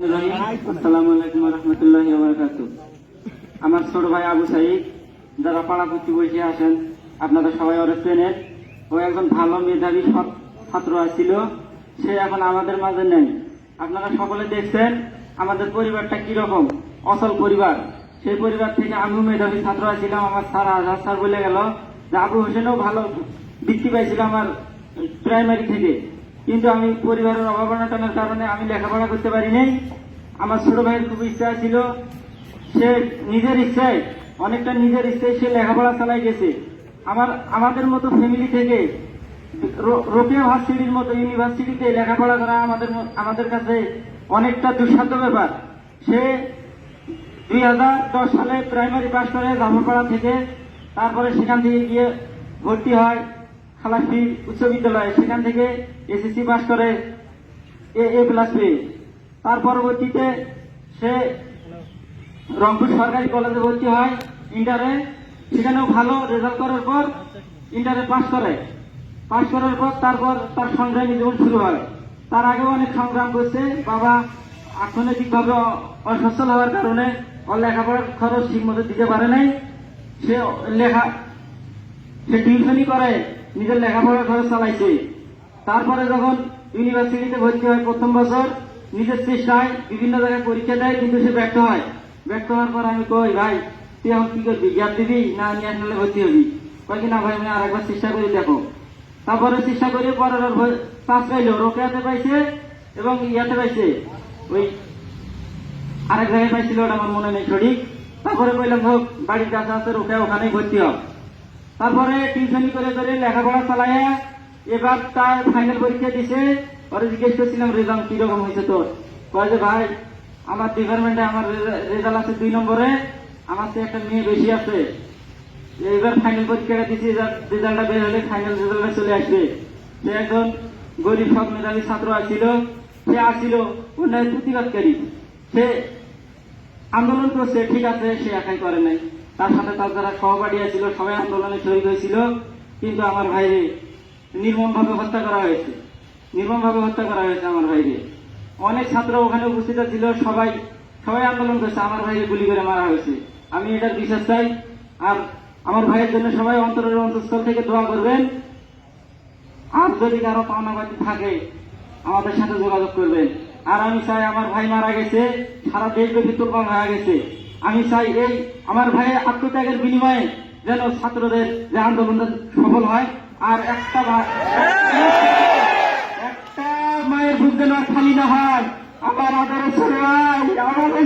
আসসালামু আলাইকুম রহমতুল্লাহি ওয়া বারাকাতুহু। আমার ছোট ভাই আবু সাইদ, যারা পাড়াপড়শি বসে আসেন, আপনারা সবাই ওরা চেনেন। ও একজন ভালো মেধাবী ছাত্র ছিল, সে এখন আমাদের মাঝে নেই। আপনারা সকলে দেখছেন আমাদের পরিবারটা কিরকম অচল পরিবার। সেই পরিবার থেকে আমিও মেধাবী ছাত্র ছিলাম। আমার স্যার আজহার স্যার বলে গেল যে আবু হোসেনও ভালো বৃত্তি পাইছিল আমার প্রাইমারি থেকে, কিন্তু আমি পরিবারের অভাবনাটনের কারণে আমি লেখাপড়া করতে পারি নাই। আমার ছোট ভাইয়ের খুব ইচ্ছা ছিল, সে নিজের ইচ্ছায় অনেকটা নিজের ইচ্ছায় সে লেখাপড়া চালাই গেছে। আমাদের মতো ফ্যামিলি থেকে রোকেয়া ভার্সিটির মতো ইউনিভার্সিটিতে লেখাপড়া করা আমাদের কাছে অনেকটা দুঃসাধ্য ব্যাপার। সে 2010 সালে প্রাইমারি পাস করে জাফরপাড়া থেকে, তারপরে সেখান থেকে গিয়ে ভর্তি হয় খালাসি উচ্চ বিদ্যালয়ে, সেখান থেকে এসএসসি পাস করে A+ পেয়ে। তার পরবর্তীতে সে রংপুর সরকারি কলেজে ভর্তি হয় ইন্টারে, সেখানেও ভালো রেজাল্ট করার পর ইন্টারে পাস করার পর তারপর তার সংগ্রামী জীবন শুরু হয়। তার আগেও অনেক সংগ্রাম করছে। বাবা অর্থনৈতিকভাবে অসচ্ছল হওয়ার কারণে ওর লেখাপড়ার খরচ ঠিক মতো দিতে পারে নাই। সে টিউশনই করে নিজের লেখাপড়ার খরচ চালাইছে। তারপরে যখন ইউনিভার্সিটিতে ভর্তি হয় প্রথম বছর নিজের চেষ্টায় বিভিন্ন জায়গায় পরীক্ষা দেয়, কিন্তু সে ব্যর্থ হয়। ব্যর্থ হওয়ার পর আমি কই, ভাই তুই এখন কি করবি, গ্যাপ দিবি না ন্যাশনালে ভর্তি হবি? কয় কি না ভাই আমি আরেকবার চেষ্টা করে দেখো। তারপরে চেষ্টা করে পরের চান্স পাইল, রোকেয়াতে পাইছে এবং ইয়াতে পাইছে, ওই আরেক জায়গায় পাইছিল, ওটা আমার মনে নেই সঠিক। তারপরে কইলাম হোক, বাড়ির কাছে আছে রোকেয়া, ওখানেই ভর্তি হোক। তারপরে টিউশনি করে করে লেখাপড়া চালাইয়া এবার তার ফাইনাল পরীক্ষা দিছে। পরে জিজ্ঞেস করছিলাম রেজাল্ট কিরকম হয়েছে তোর? কয় যে ভাই আমার ডিপার্টমেন্টে আমার রেজাল্ট আছে 2 নম্বরে, আমার তো একটা মেয়ে বেশি আছে। এবার ফাইনাল পরীক্ষাটা দিচ্ছি, রেজাল্টটা বের হলে ফাইনাল রেজাল্টটা চলে আসবে। সে একজন গরিব সব মেধাবী ছাত্র আসছিল, সে আসছিল অন্যায়ের প্রতিবাদকারী। সে আন্দোলন করছে, ঠিক আছে, সে একাই করে নাই, তার সাথে তার যারা সহপাঠী ছিল সবাই আন্দোলনে শহীদ হয়েছিল। কিন্তু আমার ভাইরে নির্মমভাবে হত্যা করা হয়েছে, আমার ভাইরে। অনেক ছাত্র ওখানে উপস্থিত ছিল, সবাই আন্দোলন করছে, আমার ভাইরে গুলি করে মারা হয়েছে। আমি এটার বিশ্বাস চাই। আর আমার ভাইয়ের জন্য সবাই অন্তরের অন্তঃস্থল থেকে দোয়া করবেন। আর যদি কারো পাওনাবাদী থাকে আমাদের সাথে যোগাযোগ করবেন। আর আমি চাই, আমার ভাই মারা গেছে, সারা দেশব্যাপী তোলপাড় হয়ে গেছে। আমি চাই এই আমার ভাইয়ের আত্মত্যাগের বিনিময়ে যেন ছাত্রদের যে আন্দোলন সফল হয়। আর একটা মায়ের বুক যেন খালি না হয়। আমার আদরের ছেলে ভাই, আমাদের